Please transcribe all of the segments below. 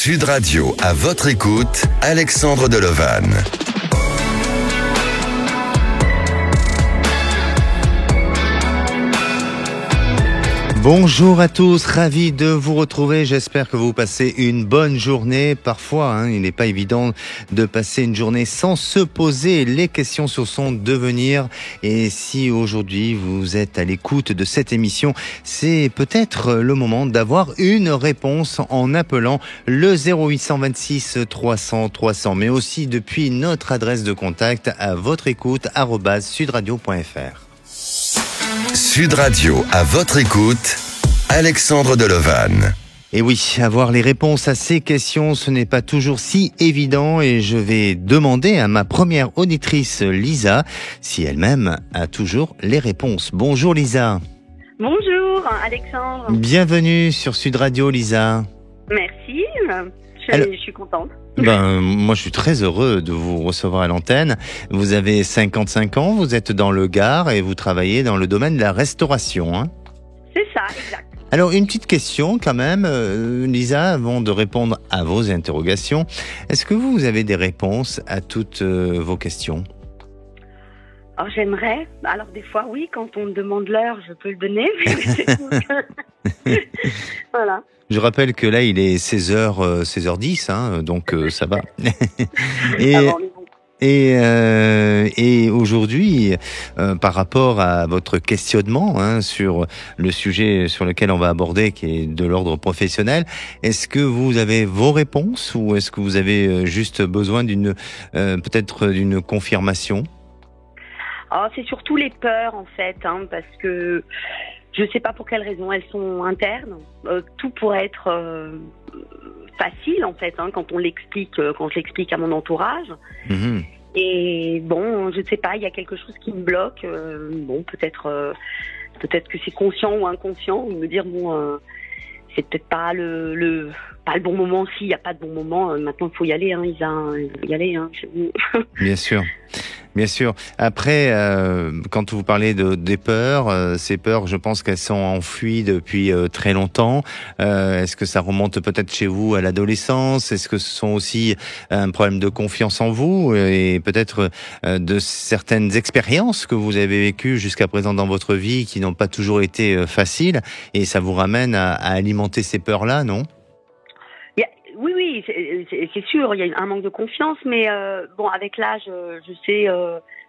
Sud Radio, à votre écoute, Alexandre Delovan. Bonjour à tous, ravi de vous retrouver. J'espère que vous passez une bonne journée. Parfois, il n'est pas évident de passer une journée sans se poser les questions sur son devenir. Et si aujourd'hui vous êtes à l'écoute de cette émission, c'est peut-être le moment d'avoir une réponse en appelant le 0826 300 300, mais aussi depuis notre adresse de contact à votre écoute @sudradio.fr. Sud Radio, à votre écoute, Alexandre Delovan. Et oui, avoir les réponses à ces questions, ce n'est pas toujours si évident et je vais demander à ma première auditrice, Lisa, si elle-même a toujours les réponses. Bonjour Lisa. Bonjour Alexandre. Bienvenue sur Sud Radio, Lisa. Merci, je suis contente. Moi je suis très heureux de vous recevoir à l'antenne. Vous avez 55 ans, vous êtes dans le Gard et vous travaillez dans le domaine de la restauration. C'est ça, exact. Alors une petite question quand même, Lisa, avant de répondre à vos interrogations. Est-ce que vous avez des réponses à toutes vos questions ? Alors j'aimerais, alors des fois oui, quand on me demande l'heure, je peux le donner, mais c'est tout. Voilà. Je rappelle que là, il est 16h10, donc ça va. Et aujourd'hui, par rapport à votre questionnement sur le sujet sur lequel on va aborder, qui est de l'ordre professionnel, est-ce que vous avez vos réponses ou est-ce que vous avez juste besoin peut-être d'une confirmation ? Alors c'est surtout les peurs en fait, parce que je ne sais pas pour quelles raisons elles sont internes. Tout pourrait être facile en fait quand je l'explique à mon entourage. Mmh. Et bon, je ne sais pas, il y a quelque chose qui me bloque. Peut-être que c'est conscient ou inconscient, de me dire c'est peut-être pas le bon moment. S'il n'y a pas de bon moment, maintenant il faut y aller, Isa, il faut y aller. Bien sûr. Bien sûr. Après, quand vous parlez des peurs, ces peurs, je pense qu'elles sont enfouies depuis très longtemps. Est-ce que ça remonte peut-être chez vous à l'adolescence ? Est-ce que ce sont aussi un problème de confiance en vous et peut-être de certaines expériences que vous avez vécues jusqu'à présent dans votre vie qui n'ont pas toujours été faciles et ça vous ramène à alimenter ces peurs-là, non ? Oui, c'est sûr, il y a un manque de confiance, mais avec l'âge, je sais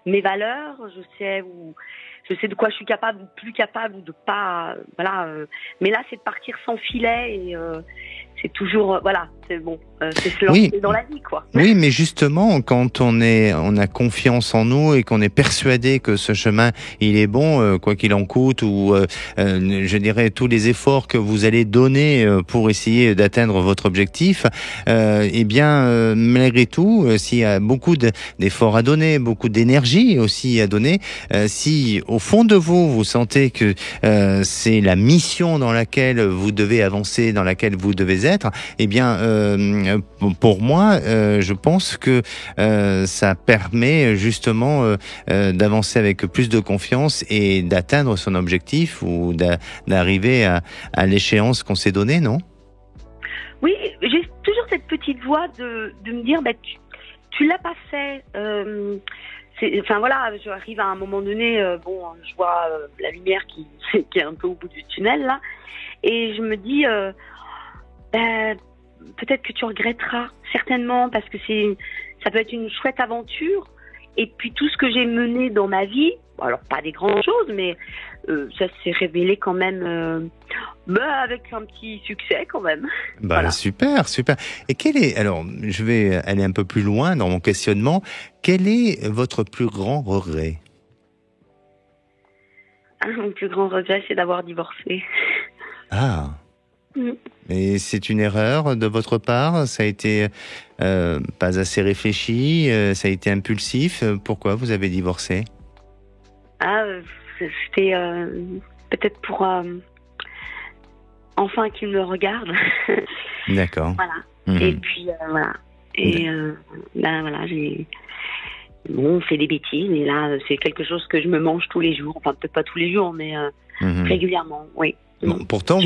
mes valeurs, je sais de quoi je suis capable ou plus capable ou de pas, mais là, c'est de partir sans filet et c'est toujours, c'est bon, c'est se lancer dans la vie, quoi. Oui, mais justement, quand on a confiance en nous et qu'on est persuadé que ce chemin, il est bon, quoi qu'il en coûte, ou je dirais tous les efforts que vous allez donner pour essayer d'atteindre votre objectif, malgré tout, s'il y a beaucoup d'efforts à donner, beaucoup d'énergie aussi à donner, si au fond de vous, vous sentez que c'est la mission dans laquelle vous devez avancer, dans laquelle vous devez être, pour moi, je pense que ça permet justement d'avancer avec plus de confiance et d'atteindre son objectif ou d'arriver à l'échéance qu'on s'est donnée, non ? Oui, j'ai toujours cette petite voix de me dire, tu l'as pas fait. J'arrive à un moment donné, je vois la lumière qui est un peu au bout du tunnel là, et je me dis. Peut-être que tu regretteras, certainement, parce que ça peut être une chouette aventure. Et puis tout ce que j'ai mené dans ma vie, alors pas des grandes choses, mais ça s'est révélé quand même avec un petit succès quand même. Voilà. Super. Et alors je vais aller un peu plus loin dans mon questionnement, quel est votre plus grand regret ? Mon plus grand regret, c'est d'avoir divorcé. Ah. Et c'est une erreur de votre part ? Ça a été pas assez réfléchi ? Ça a été impulsif ? Pourquoi vous avez divorcé ? C'était peut-être pour enfin qu'il me regarde. D'accord. Voilà. Mmh. Et puis voilà. Et on fait des bêtises. Et là, c'est quelque chose que je me mange tous les jours. Enfin, peut-être pas tous les jours, mais régulièrement, oui. Bon, pourtant,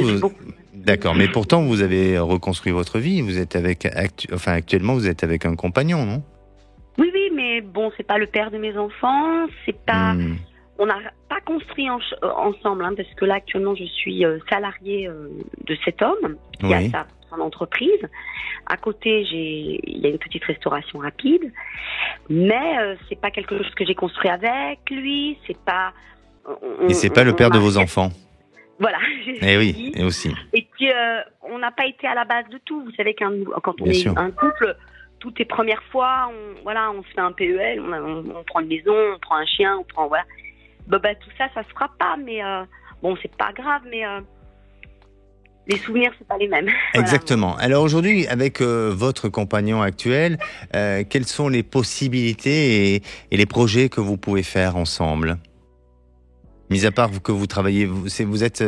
D'accord, mais pourtant vous avez reconstruit votre vie. Vous êtes actuellement vous êtes avec un compagnon, non? Oui, oui, mais bon, c'est pas le père de mes enfants, c'est pas. Hmm. On n'a pas construit ensemble, hein, parce que là actuellement je suis salariée de cet homme qui Oui. a son entreprise. À côté, il y a une petite restauration rapide, mais c'est pas quelque chose que j'ai construit avec lui. C'est pas. Et c'est pas le père de vos enfants. Voilà. Eh oui, et aussi. Et puis on n'a pas été à la base de tout. Vous savez quand on Bien est sûr. un couple. Toutes les premières fois, on se fait un PEL, on prend une maison, on prend un chien, on prend voilà. Bah, tout ça se fera pas, mais bon, c'est pas grave, mais les souvenirs c'est pas les mêmes. Voilà. Exactement. Alors aujourd'hui, avec votre compagnon actuel, quelles sont les possibilités et les projets que vous pouvez faire ensemble? Mis à part que vous travaillez, vous êtes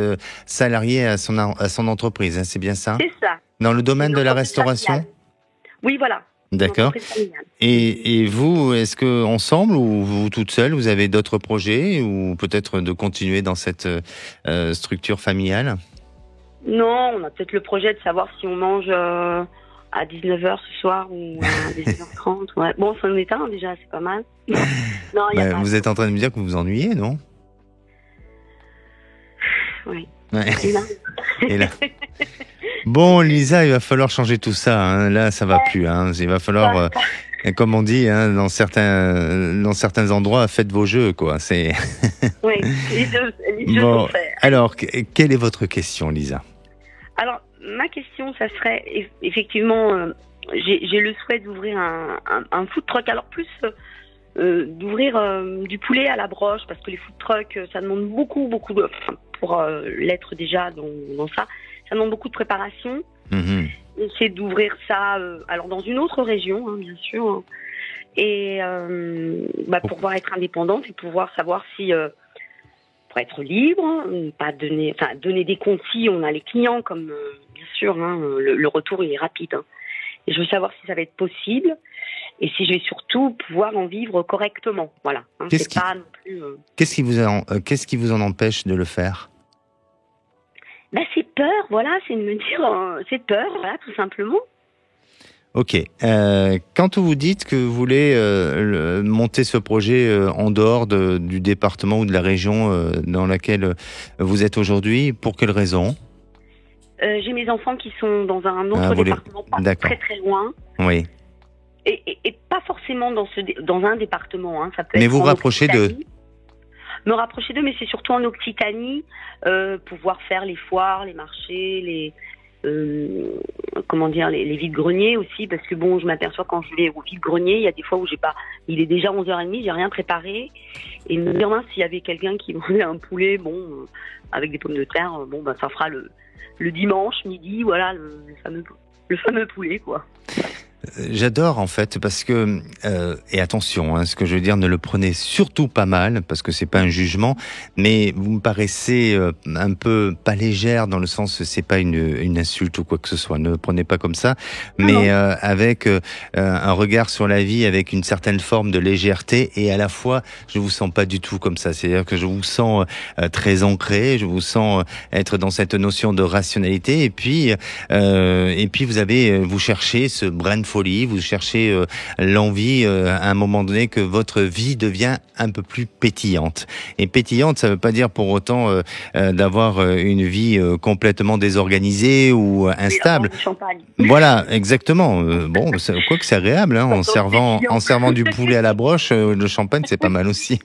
salarié à son entreprise, hein, c'est bien ça? C'est ça. Dans le domaine de la Une entreprise restauration? familiale. Oui, voilà. Une D'accord. entreprise familiale. Et vous, est-ce que ensemble ou vous toute seule, vous avez d'autres projets ou peut-être de continuer dans cette structure familiale? Non, on a peut-être le projet de savoir si on mange à 19h ce soir ou à 19h30. Ouais. Bon, ça en est un déjà, c'est pas mal. Non, il y a pas. Vous êtes en train de me dire que vous vous ennuyez, non? Oui. Ouais. Et là Et là. Bon, Lisa, il va falloir changer tout ça. Hein. Là, ça va plus. Hein. Il va falloir, comme on dit, hein, dans certains endroits, faites vos jeux, quoi. C'est. Oui, les deux Bon. sont faits. Alors, quelle est votre question, Lisa? Alors, ma question, ça serait effectivement, j'ai le souhait d'ouvrir un food truck. Alors plus d'ouvrir du poulet à la broche, parce que les food trucks, ça demande beaucoup pour l'être déjà dans ça. Ça demande beaucoup de préparation. Mm-hmm. C'est d'ouvrir ça, alors dans une autre région, hein, bien sûr, hein, et pour pouvoir être indépendante et pouvoir savoir si, pour être libre, hein, pas donner des comptes si on a les clients, comme bien sûr, hein, le retour il est rapide. Hein. Et je veux savoir si ça va être possible et si je vais surtout pouvoir en vivre correctement. Voilà. Hein, pas non plus. Qu'est-ce qui vous en empêche de le faire? C'est peur, voilà, c'est de me dire, c'est peur, voilà, tout simplement. Ok. Quand vous dites que vous voulez monter ce projet en dehors du département ou de la région dans laquelle vous êtes aujourd'hui, pour quelle raison? J'ai mes enfants qui sont dans un autre département, pas très très loin. Oui. Et pas forcément dans un département. Hein. Ça peut mais être vous rapprochez d'eux. Me rapprocher d'eux, mais c'est surtout en Occitanie, pouvoir faire les foires, les marchés, les vide-greniers aussi, parce que bon, je m'aperçois quand je vais au vide-grenier, il y a des fois où il est déjà 11h30, j'ai rien préparé, et me dire, mince, s'il y avait quelqu'un qui vendait un poulet, avec des pommes de terre, ça fera le dimanche, midi, voilà, le fameux poulet, quoi. J'adore en fait parce que et attention, hein, ce que je veux dire, ne le prenez surtout pas mal parce que c'est pas un jugement, mais vous me paraissez un peu pas légère dans le sens c'est pas une insulte ou quoi que ce soit. Ne le prenez pas comme ça, mais avec un regard sur la vie avec une certaine forme de légèreté et à la fois je vous sens pas du tout comme ça. C'est-à-dire que je vous sens très ancré, je vous sens être dans cette notion de rationalité et puis vous cherchez ce brin de folie, vous cherchez l'envie à un moment donné que votre vie devient un peu plus pétillante. Et pétillante, ça veut pas dire pour autant d'avoir une vie complètement désorganisée ou instable. Voilà, exactement. Quoi que c'est agréable, hein, en servant du poulet à la broche, le champagne c'est pas mal aussi.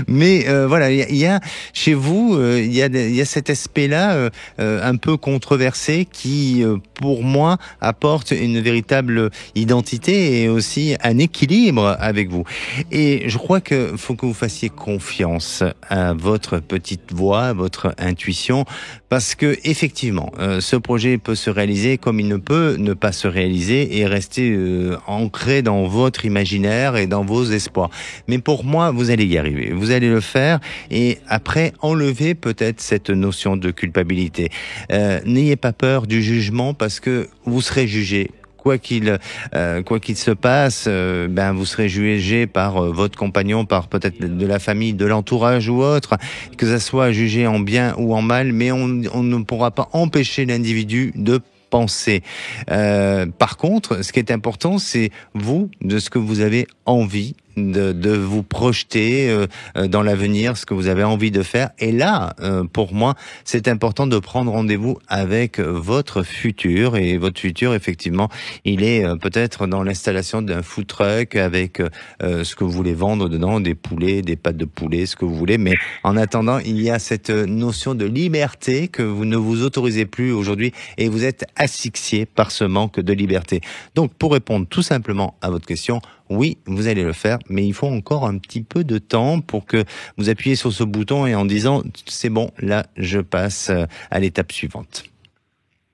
Mais voilà, il y a chez vous, il y a cet aspect-là un peu controversé qui, pour moi, apporte une véritable identité et aussi un équilibre avec vous. Et je crois que faut que vous fassiez confiance à votre petite voix, à votre intuition, parce que effectivement, ce projet peut se réaliser comme il ne peut ne pas se réaliser et rester ancré dans votre imaginaire et dans vos espoirs. Mais pour moi, vous allez y arriver. Vous allez le faire et après, enlever peut-être cette notion de culpabilité. N'ayez pas peur du jugement parce que vous serez jugé quoi qu'il se passe, vous serez jugé par votre compagnon, par peut-être de la famille, de l'entourage ou autre, que ça soit jugé en bien ou en mal, mais on ne pourra pas empêcher l'individu de penser. Par contre, ce qui est important, c'est vous, de ce que vous avez envie de vous projeter dans l'avenir, ce que vous avez envie de faire. Et là, pour moi, c'est important de prendre rendez-vous avec votre futur. Et votre futur, effectivement, il est peut-être dans l'installation d'un food truck avec ce que vous voulez vendre dedans, des poulets, des pâtes de poulet, ce que vous voulez. Mais en attendant, il y a cette notion de liberté que vous ne vous autorisez plus aujourd'hui et vous êtes asphyxié par ce manque de liberté. Donc, pour répondre tout simplement à votre question, oui, vous allez le faire, mais il faut encore un petit peu de temps pour que vous appuyez sur ce bouton et en disant « c'est bon, là, je passe à l'étape suivante ».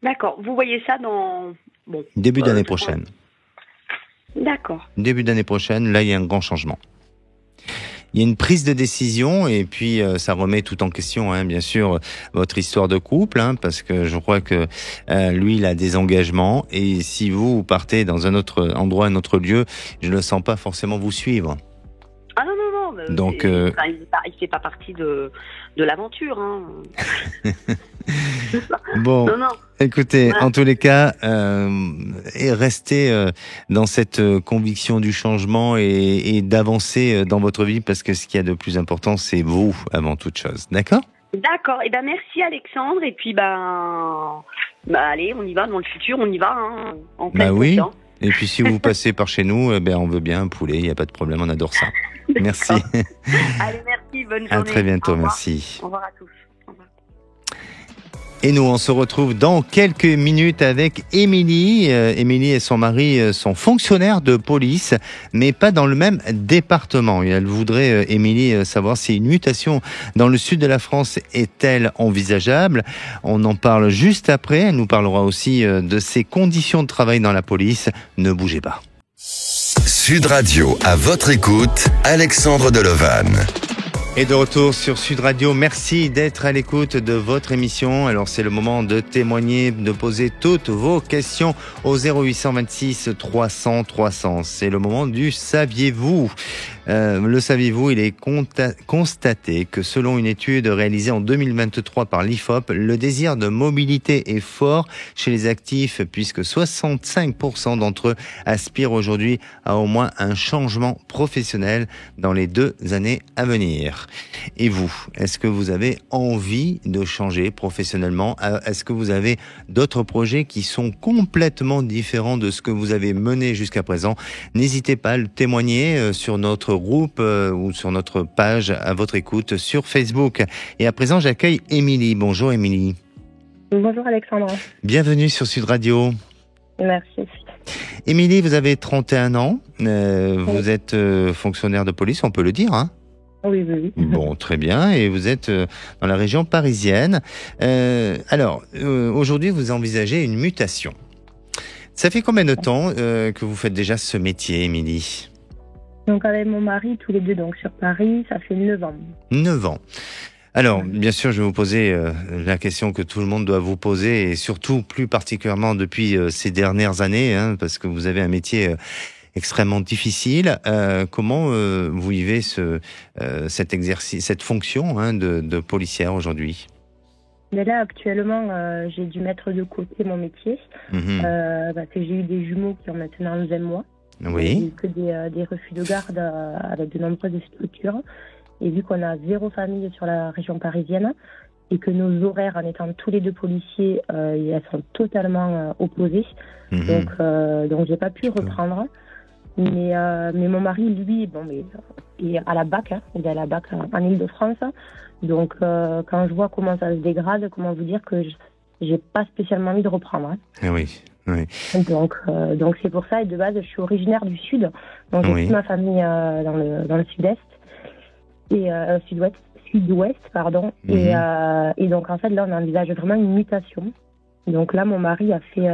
D'accord. Vous voyez ça dans... Début d'année prochaine. D'accord. Début d'année prochaine, là, il y a un grand changement. Il y a une prise de décision et puis ça remet tout en question, bien sûr, votre histoire de couple, parce que je crois que lui, il a des engagements et si vous partez dans un autre endroit, un autre lieu, je ne le sens pas forcément vous suivre. Ah non. Donc, il fait pas partie de l'aventure. Bon, non. Écoutez, Voilà. En tous les cas, et restez dans cette conviction du changement et d'avancer dans votre vie parce que ce qu'il y a de plus important, c'est vous avant toute chose. D'accord ? D'accord. Merci Alexandre. Et puis allez, on y va dans le futur, on y va en pleine confiance. Et puis si vous passez par chez nous, on veut bien un poulet, il n'y a pas de problème, on adore ça. Merci. Allez, merci, bonne journée. À très bientôt, merci. Au revoir à tous. Et nous, on se retrouve dans quelques minutes avec Émilie. Émilie et son mari sont fonctionnaires de police, mais pas dans le même département. Et elle voudrait, Émilie, savoir si une mutation dans le sud de la France est-elle envisageable. On en parle juste après. Elle nous parlera aussi de ses conditions de travail dans la police. Ne bougez pas. Sud Radio, à votre écoute, Alexandre Delovan. Et de retour sur Sud Radio, merci d'être à l'écoute de votre émission. Alors c'est le moment de témoigner, de poser toutes vos questions au 0826 300 300. C'est le moment du saviez-vous. Le saviez-vous, il est constaté que selon une étude réalisée en 2023 par l'IFOP, le désir de mobilité est fort chez les actifs puisque 65% d'entre eux aspirent aujourd'hui à au moins un changement professionnel dans les 2 années à venir. Et vous, est-ce que vous avez envie de changer professionnellement ? Est-ce que vous avez d'autres projets qui sont complètement différents de ce que vous avez mené jusqu'à présent ? N'hésitez pas à le témoigner sur notre groupe ou sur notre page à votre écoute sur Facebook. Et à présent, j'accueille Émilie. Bonjour Émilie. Bonjour Alexandre. Bienvenue sur Sud Radio. Merci. Émilie, vous avez 31 ans. Vous êtes fonctionnaire de police, on peut le dire, Oui. Bon, très bien. Et vous êtes dans la région parisienne. Alors, aujourd'hui, vous envisagez une mutation. Ça fait combien de temps que vous faites déjà ce métier, Émilie ? Donc avec mon mari, tous les deux donc sur Paris, ça fait 9 ans. 9 ans. Alors, bien sûr, je vais vous poser la question que tout le monde doit vous poser, et surtout plus particulièrement depuis ces dernières années, parce que vous avez un métier extrêmement difficile. Comment vous vivez cet exercice, cette fonction de policière aujourd'hui ? Mais là, actuellement, j'ai dû mettre de côté mon métier, parce que j'ai eu des jumeaux qui ont maintenant 20 mois. Oui. J'ai eu que des refus de garde avec de nombreuses structures. Et vu qu'on a 0 famille sur la région parisienne et que nos horaires, en étant tous les deux policiers, elles sont totalement opposés. Donc j'ai pas pu reprendre. Mais mon mari, lui, il est à la BAC, il est à la BAC en Ile-de-France. Donc quand je vois comment ça se dégrade, comment vous dire que j'ai pas spécialement envie de reprendre. Oui. Donc c'est pour ça, et de base je suis originaire du sud, donc j'ai toute ma famille dans le sud-est et sud-ouest pardon. Et donc en fait là on envisage vraiment une mutation. Donc là mon mari a fait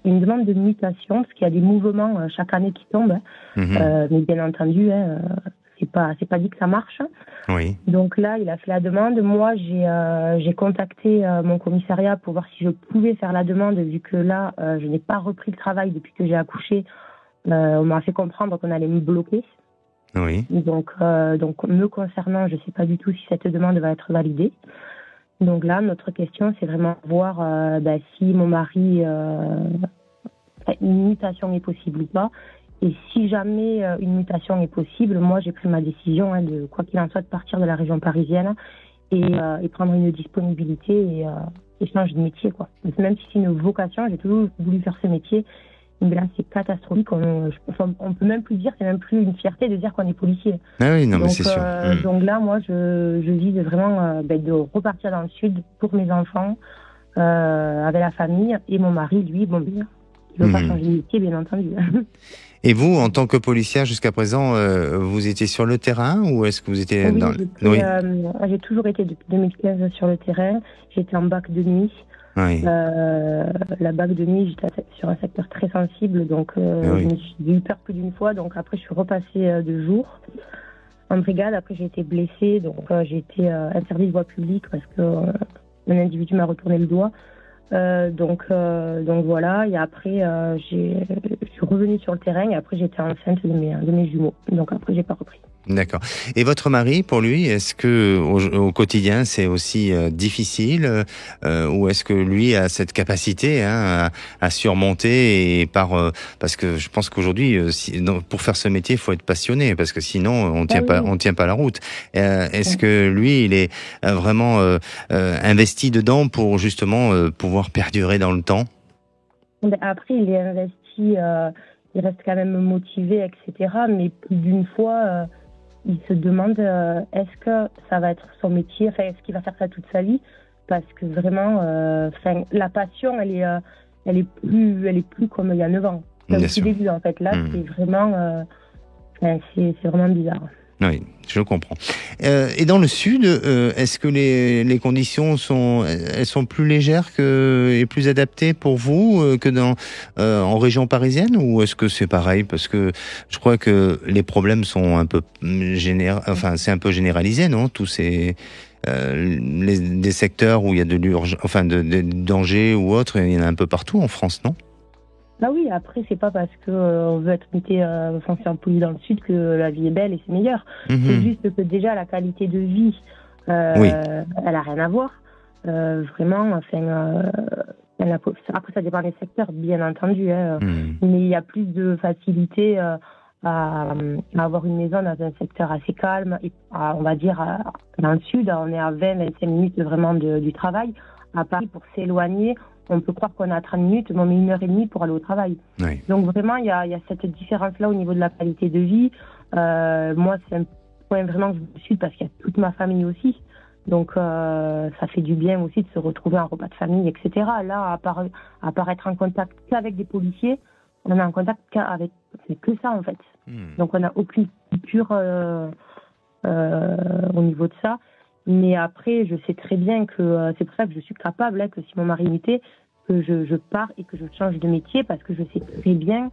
une demande de mutation parce qu'il y a des mouvements chaque année qui tombent, mais bien entendu pas dit que ça marche. Oui. Donc là, il a fait la demande. Moi, j'ai contacté mon commissariat pour voir si je pouvais faire la demande, vu que là, je n'ai pas repris le travail depuis que j'ai accouché. On m'a fait comprendre qu'on allait me bloquer. Oui. Donc me concernant, je ne sais pas du tout si cette demande va être validée. Donc là, notre question, c'est vraiment voir si mon mari, une mutation est possible ou pas. Et si jamais une mutation est possible, moi, j'ai pris ma décision de, quoi qu'il en soit, de partir de la région parisienne et prendre une disponibilité et changer de métier, quoi. Même si c'est une vocation, j'ai toujours voulu faire ce métier. Mais là, c'est catastrophique. On peut même plus dire, c'est même plus une fierté de dire qu'on est policier. Ah oui, non, mais c'est sûr. Donc là, moi, je vise vraiment de repartir dans le sud pour mes enfants, avec la famille, et mon mari, lui, bon, bien, il veut pas changer de métier, bien entendu. Et vous, en tant que policière, jusqu'à présent, vous étiez sur le terrain ou est-ce que vous étiez Oui, Oui. J'ai toujours été depuis 2015 sur le terrain. J'étais en bac de nuit. Oui. La bac de nuit, j'étais sur un secteur très sensible, donc j'ai eu peur plus d'une fois. Donc après, je suis repassée de jour en brigade. Après, j'ai été blessée, donc j'ai été interdite de voie publique parce que un individu m'a retourné le doigt. Donc voilà. Et après, je suis revenue sur le terrain. Et après, j'étais enceinte de mes jumeaux. Donc après, j'ai pas repris. D'accord. Et votre mari, pour lui, est-ce que au quotidien c'est aussi difficile ou est-ce que lui a cette capacité à surmonter et parce que je pense qu'aujourd'hui, pour faire ce métier, il faut être passionné parce que sinon on tient pas la route. Est-ce que lui, il est vraiment investi dedans pour justement pouvoir perdurer dans le temps? Après, il est investi, il reste quand même motivé, etc. Mais plus d'une fois. Il se demande est-ce que ça va être son métier, est-ce qu'il va faire ça toute sa vie, parce que vraiment, la passion, elle est plus comme il y a 9 ans. C'est au tout début, en fait. Là, c'est vraiment, c'est vraiment bizarre. Oui, je comprends. Et dans le sud, est-ce que les conditions sont plus légères et plus adaptées pour vous que en région parisienne, ou est-ce que c'est pareil? Parce que je crois que les problèmes sont un peu c'est un peu généralisé, non? Tous ces des secteurs où il y a de dangers ou autres, il y en a un peu partout en France, non? Bah oui, après, c'est pas parce que on veut être muté foncière police dans le sud que la vie est belle et c'est meilleur. C'est juste que déjà, la qualité de vie, elle a rien à voir. Vraiment, après, ça dépend des secteurs, bien entendu. Mais il y a plus de facilité à avoir une maison dans un secteur assez calme. Et on va dire, dans le sud, on est à 20-25 minutes vraiment du travail. À Paris, pour s'éloigner, on peut croire qu'on a 30 minutes, mais on met 1h30 pour aller au travail. Oui. Donc vraiment, il y a cette différence-là au niveau de la qualité de vie. Moi, c'est un point vraiment que je suis parce qu'il y a toute ma famille aussi. Donc ça fait du bien aussi de se retrouver en repas de famille, etc. Là, à part être en contact qu'avec des policiers, on est en contact c'est que ça en fait. Donc on n'a aucune coupure au niveau de ça. Mais après, je sais très bien que c'est pour ça que je suis capable, que si mon mari mutait, que je pars et que je change de métier, parce que je sais très bien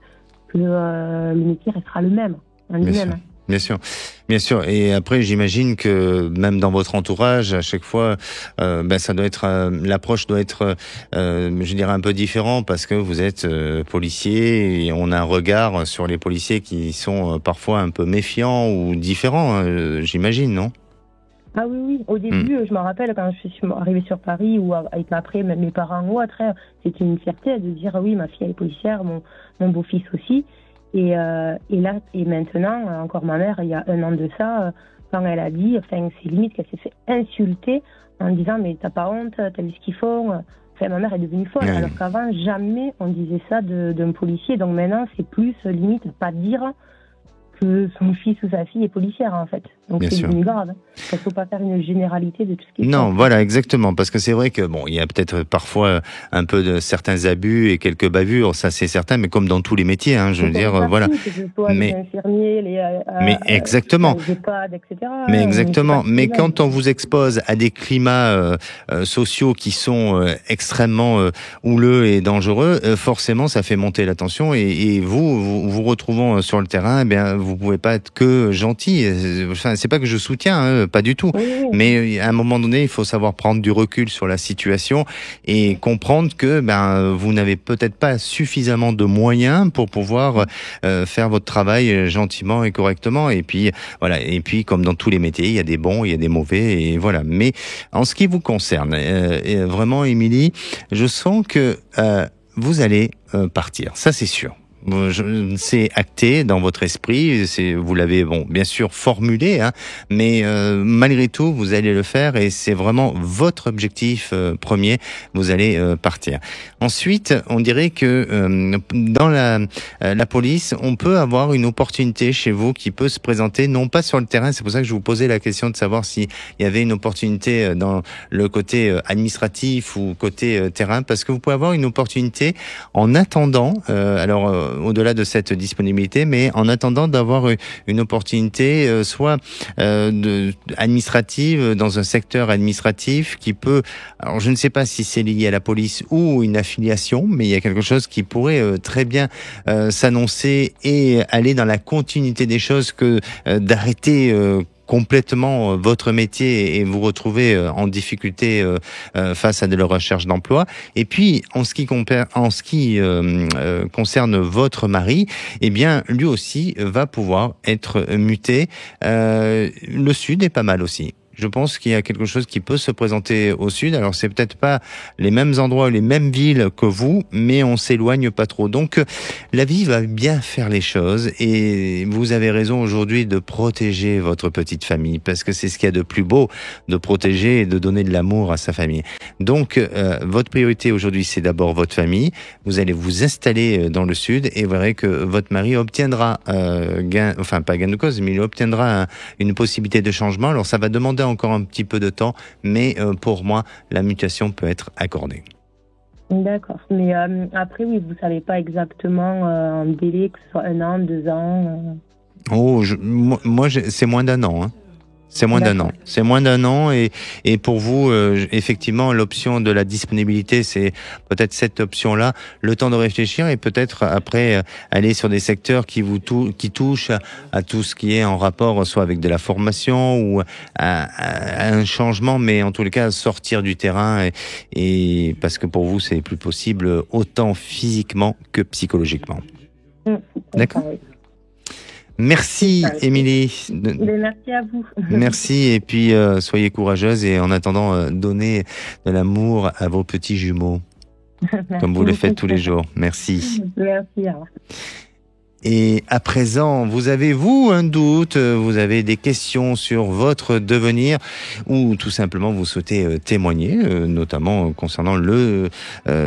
que le métier restera le même, en lui-même. Bien sûr. Et après, j'imagine que même dans votre entourage, à chaque fois, ça doit être l'approche doit être, je dirais, un peu différent parce que vous êtes policier et on a un regard sur les policiers qui sont parfois un peu méfiants ou différents. J'imagine, non? Ah oui. Au début, je me rappelle quand je suis arrivée sur Paris ou avec après mes parents ou autre, c'était une fierté de dire oui, ma fille elle est policière, mon beau-fils aussi. Et là, et maintenant, encore ma mère, il y a 1 an de ça, quand elle a dit, c'est limite qu'elle s'est fait insulter en disant mais t'as pas honte, t'as vu ce qu'ils font. Ma mère est devenue folle, alors qu'avant jamais on disait ça d'un policier. Donc maintenant, c'est plus limite pas dire que son fils ou sa fille est policière en fait. Donc bien c'est devenu grave. Il ne faut pas faire une généralité de tout ce qui est. Non, voilà, exactement. Parce que c'est vrai que il y a peut-être parfois un peu de certains abus et quelques bavures, ça c'est certain, mais comme dans tous les métiers, je veux dire, voilà. Les infirmiers, mais exactement. Les EHPAD, etc. Mais exactement. Mais quand on vous expose à des climats sociaux qui sont extrêmement houleux et dangereux, forcément, ça fait monter la tension. Et vous retrouvant sur le terrain, vous vous pouvez pas être que gentil. Enfin, c'est pas que je soutiens, pas du tout. Oui. Mais à un moment donné, il faut savoir prendre du recul sur la situation et comprendre que vous n'avez peut-être pas suffisamment de moyens pour pouvoir faire votre travail gentiment et correctement. Et puis voilà. Et puis comme dans tous les métiers, il y a des bons, il y a des mauvais, et voilà. Mais en ce qui vous concerne, vraiment, Émilie, je sens que vous allez partir. Ça, c'est sûr. C'est acté dans votre esprit, vous l'avez bien sûr formulé, mais malgré tout vous allez le faire et c'est vraiment votre objectif premier. Vous allez partir. Ensuite, on dirait que dans la police, on peut avoir une opportunité chez vous qui peut se présenter, non pas sur le terrain. C'est pour ça que je vous posais la question de savoir s'il y avait une opportunité dans le côté administratif ou côté terrain, parce que vous pouvez avoir une opportunité en attendant. Au-delà de cette disponibilité, mais en attendant d'avoir une opportunité soit administrative dans un secteur administratif qui peut, alors je ne sais pas si c'est lié à la police ou une affiliation, mais il y a quelque chose qui pourrait très bien s'annoncer et aller dans la continuité des choses que d'arrêter complètement votre métier et vous retrouver en difficulté face à de la recherche d'emploi. Et puis, en ce qui concerne votre mari, eh bien, lui aussi va pouvoir être muté. Le Sud est pas mal aussi. Je pense qu'il y a quelque chose qui peut se présenter au Sud. Alors, c'est peut-être pas les mêmes endroits, les mêmes villes que vous, mais on s'éloigne pas trop. Donc, la vie va bien faire les choses et vous avez raison aujourd'hui de protéger votre petite famille parce que c'est ce qu'il y a de plus beau, de protéger et de donner de l'amour à sa famille. Donc, votre priorité aujourd'hui, c'est d'abord votre famille. Vous allez vous installer dans le Sud et vous verrez que votre mari obtiendra pas gain de cause, mais il obtiendra une possibilité de changement. Alors, ça va demander encore un petit peu de temps, mais pour moi, la mutation peut être accordée. D'accord. Mais après, oui, vous savez pas exactement un délai, que ce soit 1 an, 2 ans. Moi, c'est moins d'1 an. C'est moins d'un an. C'est moins d'un an et pour vous, effectivement, l'option de la disponibilité, c'est peut-être cette option-là, le temps de réfléchir et peut-être après aller sur des secteurs qui touchent à tout ce qui est en rapport soit avec de la formation ou à un changement, mais en tous les cas sortir du terrain et parce que pour vous, c'est plus possible autant physiquement que psychologiquement. D'accord ? Merci Émilie. Merci à vous. Merci et puis soyez courageuse et en attendant donnez de l'amour à vos petits jumeaux comme vous le faites tous les jours. Merci. Merci. Et à présent, vous avez un doute, vous avez des questions sur votre devenir ou tout simplement vous souhaitez témoigner, notamment concernant le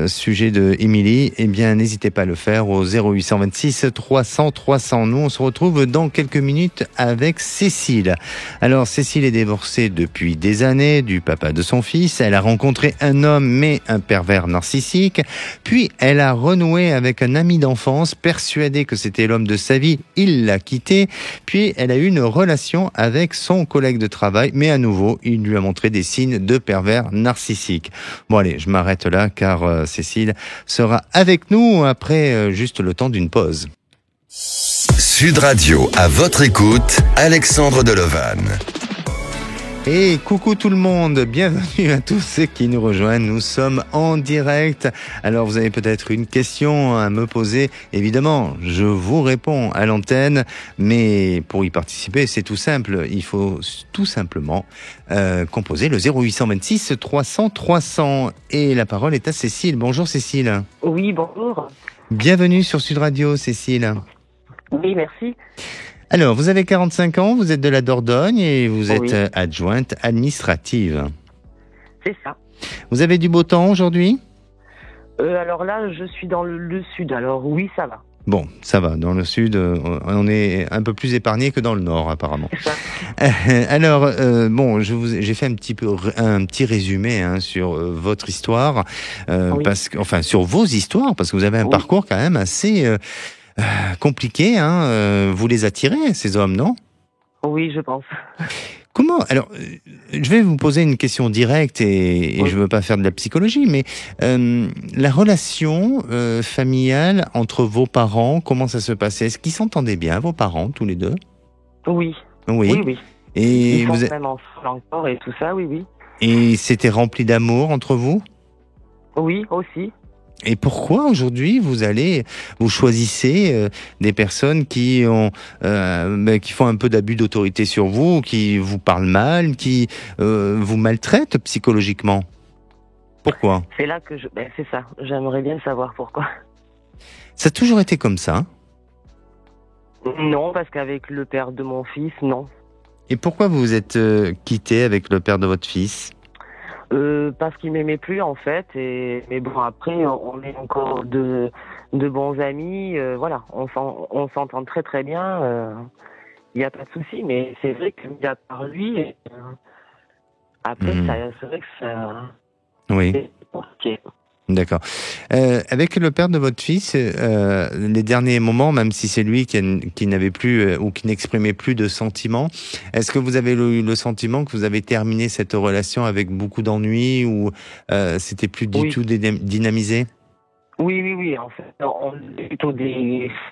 sujet de Émilie, eh bien n'hésitez pas à le faire au 0826 300 300. Nous, on se retrouve dans quelques minutes avec Cécile. Alors Cécile est divorcée depuis des années du papa de son fils. Elle a rencontré un homme mais un pervers narcissique. Puis elle a renoué avec un ami d'enfance, persuadée que c'était l'homme de sa vie, il l'a quitté, puis elle a eu une relation avec son collègue de travail, mais à nouveau, il lui a montré des signes de pervers narcissique. Bon allez, je m'arrête là car Cécile sera avec nous après juste le temps d'une pause. Sud Radio, à votre écoute, Alexandre Delovan. Et coucou tout le monde, bienvenue à tous ceux qui nous rejoignent, nous sommes en direct. Alors vous avez peut-être une question à me poser, évidemment je vous réponds à l'antenne, mais pour y participer c'est tout simple, il faut tout simplement composer le 0826 300 300 et la parole est à Cécile. Bonjour Cécile. Oui, bonjour. Bienvenue sur Sud Radio Cécile. Oui, merci. Alors, vous avez 45 ans, vous êtes de la Dordogne et vous êtes adjointe administrative. C'est ça. Vous avez du beau temps aujourd'hui ? Alors là, je suis dans le sud, alors oui, ça va. Bon, ça va. Dans le sud, on est un peu plus épargné que dans le nord, apparemment. C'est ça. Alors, j'ai fait un petit résumé sur votre histoire, sur vos histoires, parce que vous avez un parcours quand même assez compliqué. Vous les attirez, ces hommes, non ? Oui, je pense. Comment alors, je vais vous poser une question directe et Oui. je veux pas faire de la psychologie, mais la relation familiale entre vos parents, comment ça se passait? Est-ce qu'ils s'entendaient bien, vos parents, tous les deux? Oui, Oui. oui, oui. Et Ils sont vous a- même ensemble encore et tout ça, oui, oui. et c'était rempli d'amour entre vous? Oui, aussi. Et pourquoi aujourd'hui vous choisissez des personnes qui qui font un peu d'abus d'autorité sur vous, qui vous parlent mal, qui vous maltraitent psychologiquement? Pourquoi? C'est là que c'est ça. J'aimerais bien savoir pourquoi. Ça a toujours été comme ça, hein? Non, parce qu'avec le père de mon fils, non. Et pourquoi vous vous êtes quitté avec le père de votre fils? Parce qu'il m'aimait plus en fait. Mais bon, après, on est encore de bons amis. Voilà, on s'entend très très bien. Il n'y a pas de souci. Mais c'est vrai que mis à part lui, après, Mhm. c'est vrai que ça. Oui. C'est compliqué. D'accord. Avec le père de votre fils, les derniers moments, même si c'est lui qui n'avait plus ou qui n'exprimait plus de sentiments, est-ce que vous avez le sentiment que vous avez terminé cette relation avec beaucoup d'ennui ou c'était plus du Oui. tout dynamisé? Oui, oui, oui. En fait,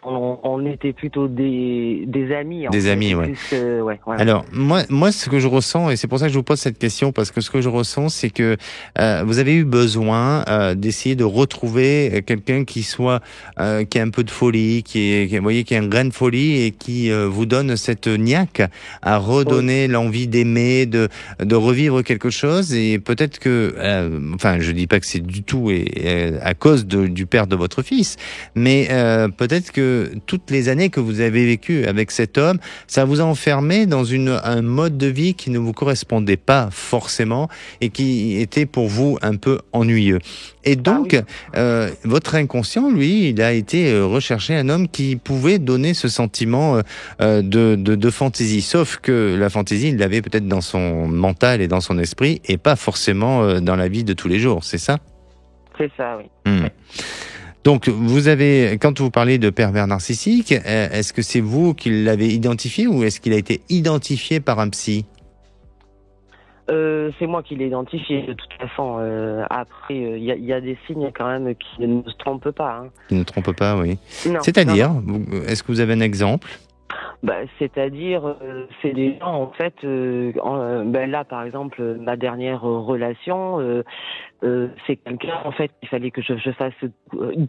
on était plutôt des amis. Des amis, ouais. Plus, ouais, ouais. Alors moi, ce que je ressens, et c'est pour ça que je vous pose cette question, parce que ce que je ressens, c'est que vous avez eu besoin d'essayer de retrouver quelqu'un qui soit qui a un peu de folie, vous voyez, qui a un grain de folie et qui vous donne cette niaque à redonner l'envie d'aimer, de revivre quelque chose. Et peut-être que, enfin, je dis pas que c'est du tout à cause du père de votre fils, mais peut-être que toutes les années que vous avez vécues avec cet homme, ça vous a enfermé dans un mode de vie qui ne vous correspondait pas forcément et qui était pour vous un peu ennuyeux. Et donc, votre inconscient, lui, il a été rechercher un homme qui pouvait donner ce sentiment de fantaisie. Sauf que la fantaisie, il l'avait peut-être dans son mental et dans son esprit et pas forcément dans la vie de tous les jours, c'est ça? C'est ça, oui. Hmm. Donc, quand vous parlez de pervers narcissique, est-ce que c'est vous qui l'avez identifié ou est-ce qu'il a été identifié par un psy? C'est moi qui l'ai identifié de toute façon. Après, il y a des signes quand même qui ne se trompent pas. Hein. Qui ne trompe pas, oui. Non, C'est-à-dire, non. est-ce que vous avez un exemple? C'est-à-dire, c'est des gens en fait. Là, par exemple, ma dernière relation, c'est quelqu'un en fait. Il fallait que je fasse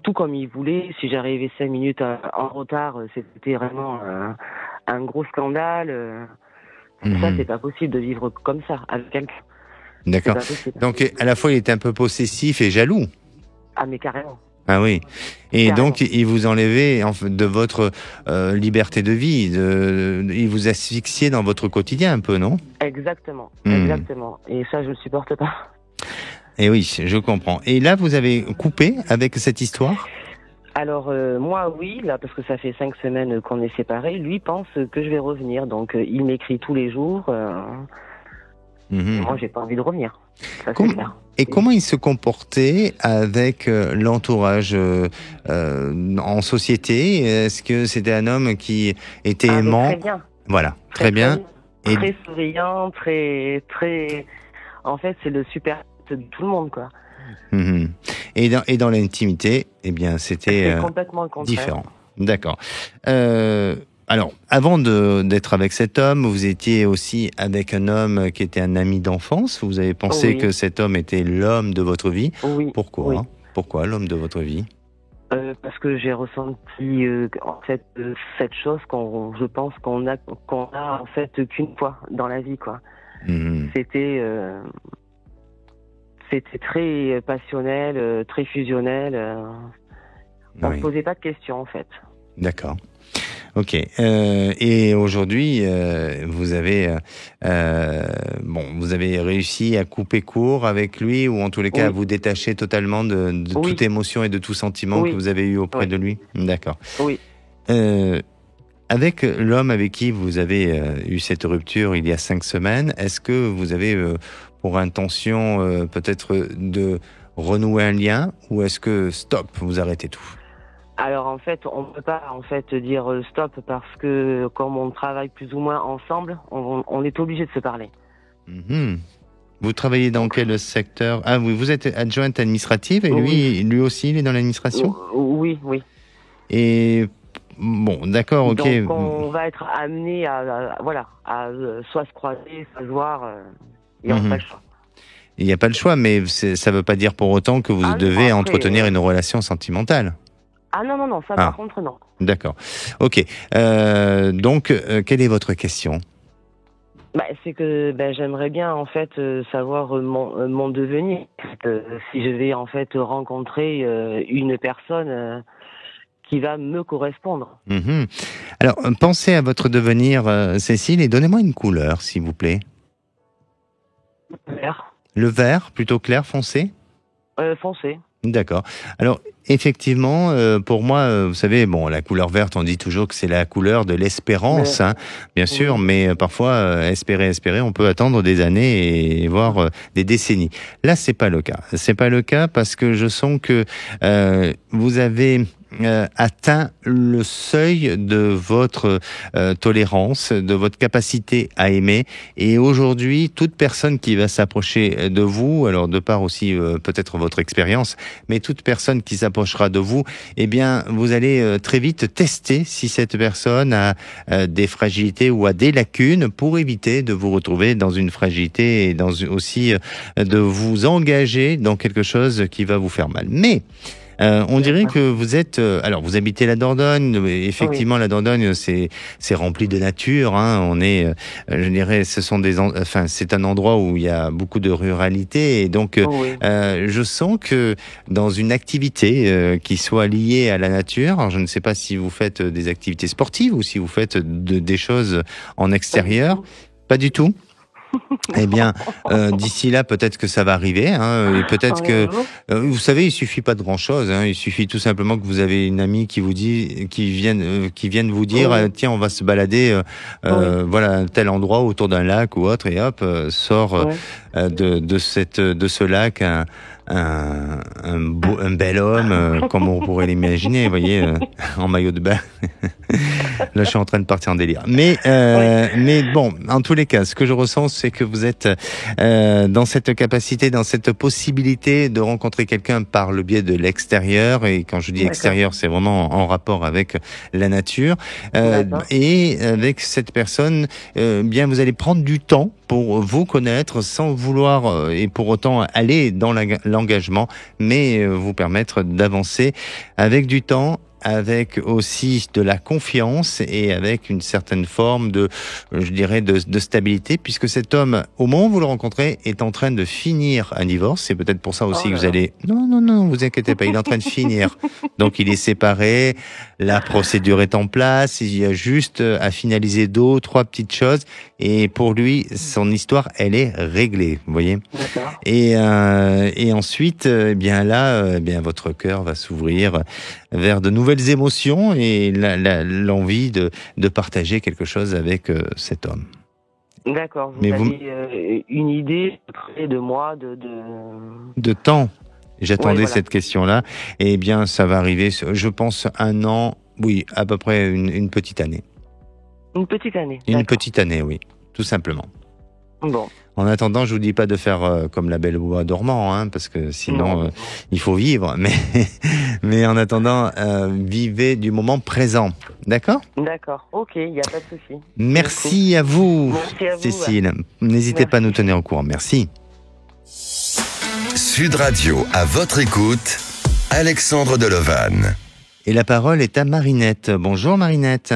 tout comme il voulait. Si j'arrivais 5 minutes en retard, c'était vraiment un gros scandale. Ça, c'est pas possible de vivre comme ça avec quelqu'un. D'accord. C'est pas possible. Donc, à la fois, il était un peu possessif et jaloux. Ah, mais carrément. Ah oui. Et Carrément. donc, il vous enlevait de votre liberté de vie. Il vous asphyxiait dans votre quotidien un peu, non? Exactement, Hmm. exactement. Et ça, je ne supporte pas. Et oui, je comprends. Et là, vous avez coupé avec cette histoire? Alors, moi, oui, là, parce que ça fait 5 semaines qu'on est séparés. Lui pense que je vais revenir. Donc, il m'écrit tous les jours. Mhm. Et moi, j'ai pas envie de revenir. Ça, Com- c'est clair. Et comment il se comportait avec l'entourage en société? Est-ce que c'était un homme qui était Ah, mais aimant? très bien. Voilà, très bien. Et- Très souriant, très... En fait, c'est le super de tout le monde, quoi. Mhm. Et dans l'intimité, eh bien, c'était C'est complètement le contraire. différent. D'accord. Alors, avant d'être avec cet homme, vous étiez aussi avec un homme qui était un ami d'enfance. Vous avez pensé Oui. que cet homme était l'homme de votre vie. Oui. Pourquoi? Oui. Pourquoi l'homme de votre vie? Parce que j'ai ressenti en fait cette chose je pense qu'on a en fait qu'une fois dans la vie, quoi. Mhm. C'était très passionnel, très fusionnel. On Oui. se posait pas de questions en fait. D'accord. Ok. Et aujourd'hui, vous avez vous avez réussi à couper court avec lui, ou en tous les cas Oui. à vous détacher totalement de Oui. toute émotion et de tout sentiment Oui. que vous avez eu auprès Oui. de lui. D'accord. Oui. Avec l'homme avec qui vous avez eu cette rupture il y a 5 semaines, est-ce que vous avez pour intention peut-être de renouer un lien, ou est-ce que stop, vous arrêtez tout? Alors en fait, on peut pas en fait dire stop parce que comme on travaille plus ou moins ensemble, on est obligé de se parler. Mhm. Vous travaillez dans quel secteur? Ah oui, vous êtes adjointe administrative et lui aussi, il est dans l'administration? Oui, oui. Et bon, d'accord, ok. Donc on va être amené à soit se croiser, soit se voir, et on n'a pas le choix. Il n'y a pas le choix, mais ça ne veut pas dire pour autant que vous devez entretenir une relation sentimentale. Ah non, ça par contre non. D'accord. Ok. Donc, quelle est votre question? C'est que j'aimerais bien en fait savoir mon devenir. Si je vais en fait rencontrer une personne qui va me correspondre. Mhm. Alors, pensez à votre devenir, Cécile, et donnez-moi une couleur, s'il vous plaît. Vert. Le vert, plutôt clair, foncé? Foncé. D'accord. Alors, effectivement, pour moi, vous savez, bon, la couleur verte, on dit toujours que c'est la couleur de l'espérance, bien sûr, mais parfois, espérer, on peut attendre des années et voire des décennies. Là, c'est pas le cas. C'est pas le cas parce que je sens que vous avez atteint le seuil de votre tolérance, de votre capacité à aimer. Et aujourd'hui, toute personne qui va s'approcher de vous, alors de part aussi peut-être votre expérience, mais toute personne qui s'approchera de vous, eh bien, vous allez très vite tester si cette personne a des fragilités ou a des lacunes pour éviter de vous retrouver dans une fragilité et aussi de vous engager dans quelque chose qui va vous faire mal. Mais on dirait que vous êtes, alors vous habitez la Dordogne. Effectivement, la Dordogne, c'est rempli de nature. Hein. On est, je dirais, c'est un endroit où il y a beaucoup de ruralité, et donc je sens que dans une activité qui soit liée à la nature, alors je ne sais pas si vous faites des activités sportives ou si vous faites des choses en extérieur, pas du tout. Eh bien, d'ici là, peut-être que ça va arriver, hein, et peut-être que, vous savez, il suffit pas de grand-chose. Hein, il suffit tout simplement que vous avez une amie qui vous dit, qui vienne vous dire, tiens, on va se balader, voilà, à tel endroit autour d'un lac ou autre, et hop, sort de ce lac un bel homme, comme on pourrait l'imaginer, vous voyez, en maillot de bain. Là, je suis en train de partir en délire. Mais bon, en tous les cas, ce que je ressens, c'est que vous êtes dans cette capacité, dans cette possibilité de rencontrer quelqu'un par le biais de l'extérieur. Et quand je dis extérieur, c'est vraiment en rapport avec la nature. Et avec cette personne, bien, vous allez prendre du temps pour vous connaître sans vouloir et pour autant aller dans l'engagement, mais vous permettre d'avancer avec du temps, avec aussi de la confiance et avec une certaine forme de, je dirais, de stabilité, puisque cet homme, au moment où vous le rencontrez, est en train de finir un divorce. C'est peut-être pour ça aussi que vous allez... Non, vous inquiétez pas, il est en train de finir. Donc il est séparé, la procédure est en place, il y a juste à finaliser 2 ou 3 petites choses, et pour lui, son histoire, elle est réglée, vous voyez. Et ensuite, eh bien là, votre cœur va s'ouvrir vers de nouvelles émotions et l'envie de partager quelque chose avec cet homme. D'accord. Vous avez une idée de moi, de temps. J'attendais cette question-là. Et bien, ça va arriver, je pense, 1 an, oui, à peu près une petite année. Une petite année. Une petite année, oui, tout simplement. Bon. En attendant, je vous dis pas de faire comme la belle au bois dormant, hein, parce que sinon il faut vivre. Mais en attendant, vivez du moment présent, d'accord ? D'accord. Ok, il n'y a pas de souci. Merci à vous, Cécile. N'hésitez pas à nous tenir au courant. Merci. Sud Radio, à votre écoute, Alexandre Delovan. Et la parole est à Marinette. Bonjour Marinette.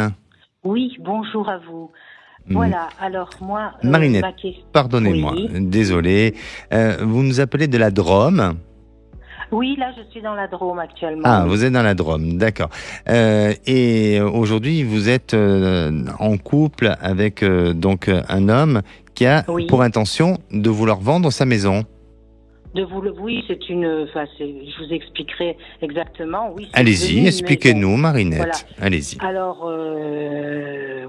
Oui, bonjour à vous. Voilà, alors moi... Marinette, pardonnez-moi, désolé. Vous nous appelez de la Drôme ? Oui, là je suis dans la Drôme actuellement. Ah, vous êtes dans la Drôme, d'accord. Et aujourd'hui, vous êtes en couple avec donc un homme qui a pour intention de vouloir vendre sa maison. Oui, je vous expliquerai exactement. Oui, allez-y, expliquez-nous, Marinette. Voilà. Allez-y. Alors,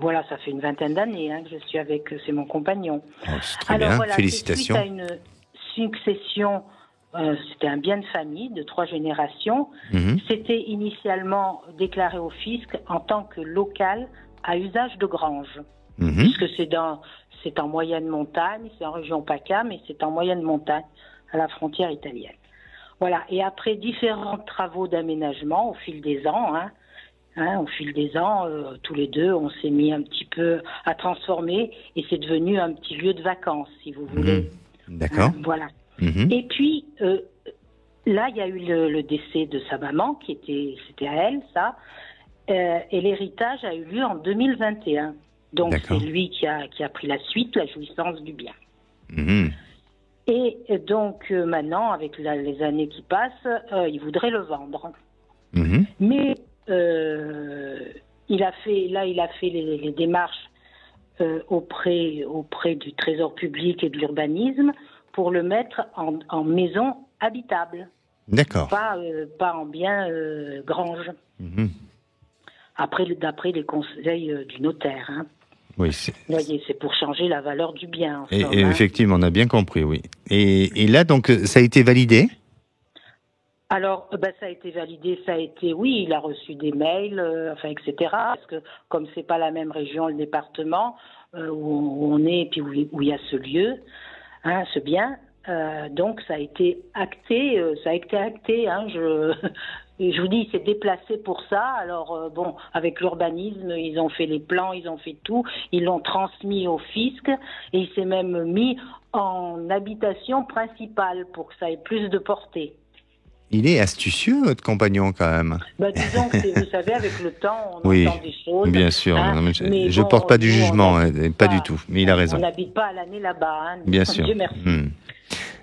voilà, ça fait une 20aine d'années que je suis avec, c'est mon compagnon. Oh, c'est très bien, félicitations. Suite à une succession c'était un bien de famille de 3 générations. C'était initialement déclaré au fisc en tant que local à usage de grange, puisque c'est en moyenne montagne, c'est en région PACA, mais c'est en moyenne montagne à la frontière italienne. Voilà. Et après différents travaux d'aménagement au fil des ans, tous les deux, on s'est mis un petit peu à transformer et c'est devenu un petit lieu de vacances, si vous voulez. D'accord. Voilà. Et puis, là, il y a eu le décès de sa maman, c'était à elle, ça. Et l'héritage a eu lieu en 2021. Donc, c'est lui qui a pris la suite, la jouissance du bien. Et donc, maintenant, avec les années qui passent, il voudrait le vendre. Mais il a fait les démarches auprès du Trésor public et de l'urbanisme pour le mettre en maison habitable. D'accord. Pas en bien grange. D'après les conseils du notaire. Oui, vous voyez, c'est pour changer la valeur du bien. Et effectivement, on a bien compris, oui. Et là, donc, ça a été validé ? Alors, ça a été validé, oui, il a reçu des mails, etc. Parce que comme c'est pas la même région, le département où on est, et puis où il y a ce lieu, ce bien, donc ça a été acté, je vous dis, il s'est déplacé pour ça. Alors, avec l'urbanisme, ils ont fait les plans, ils ont fait tout. Ils l'ont transmis au fisc et il s'est même mis en habitation principale pour que ça ait plus de portée. Il est astucieux, votre compagnon, quand même. Disons que, vous savez, avec le temps, on entend des choses. Bien sûr. Je porte pas du jugement, pas du tout. Mais il a raison. On n'habite pas à l'année là-bas. Bien sûr. Dieu merci.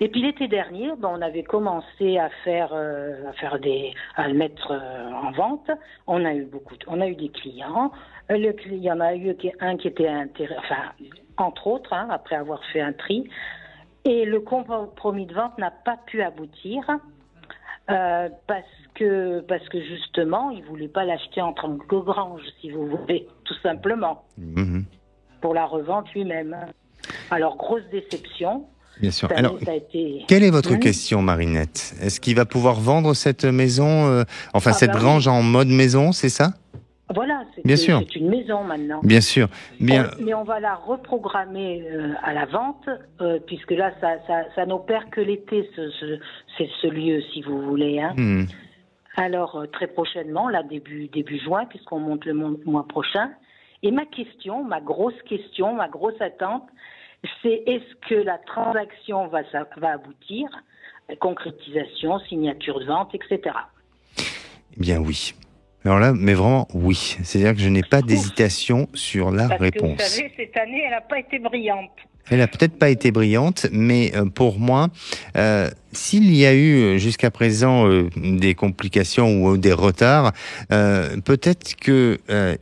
Et puis l'été dernier, on avait commencé à le mettre en vente. On a eu des clients. Il y en a eu un qui était entre autres, après avoir fait un tri. Et le compromis de vente n'a pas pu aboutir parce que justement, il voulait pas l'acheter en tant que grange, si vous voulez, tout simplement, pour la revente lui-même. Alors grosse déception. Bien sûr. Alors, quelle est votre question, Marinette ? Est-ce qu'il va pouvoir vendre cette maison, cette grange en mode maison, c'est ça ? Voilà, c'est une maison maintenant. Bien sûr. Mais on va la reprogrammer à la vente, puisque là, ça n'opère que l'été, ce lieu, si vous voulez. Alors, très prochainement, là, début juin, puisqu'on monte le mois prochain. Et ma grosse attente, c'est est-ce que la transaction va aboutir, concrétisation, signature de vente, etc. Eh bien oui. Alors là, mais vraiment oui. C'est-à-dire que je n'ai pas d'hésitation sur la réponse. Parce que vous savez, cette année, elle n'a pas été brillante. Elle a peut-être pas été brillante, mais pour moi, s'il y a eu jusqu'à présent des complications ou des retards, peut-être que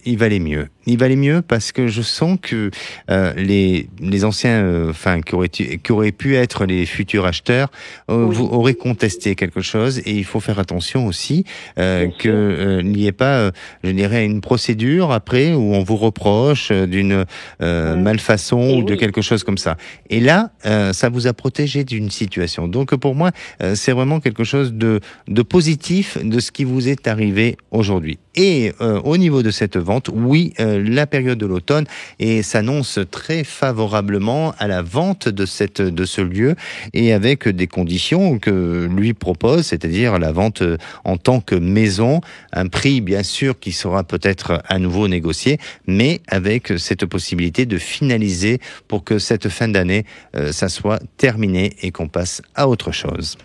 il valait mieux. Il valait mieux parce que je sens que les anciens, qui auraient pu être les futurs acheteurs, auraient contesté quelque chose. Et il faut faire attention aussi que il n'y ait pas, je dirais, une procédure après où on vous reproche d'une malfaçon ou de quelque chose comme ça. Et là, ça vous a protégé d'une situation. Donc pour moi, c'est vraiment quelque chose de positif de ce qui vous est arrivé aujourd'hui. Et au niveau de cette vente, oui, la période de l'automne et s'annonce très favorablement à la vente de ce lieu et avec des conditions que lui propose, c'est-à-dire la vente en tant que maison, un prix bien sûr qui sera peut-être à nouveau négocié, mais avec cette possibilité de finaliser pour que cette fin d'année, ça soit terminé et qu'on passe à autre chose.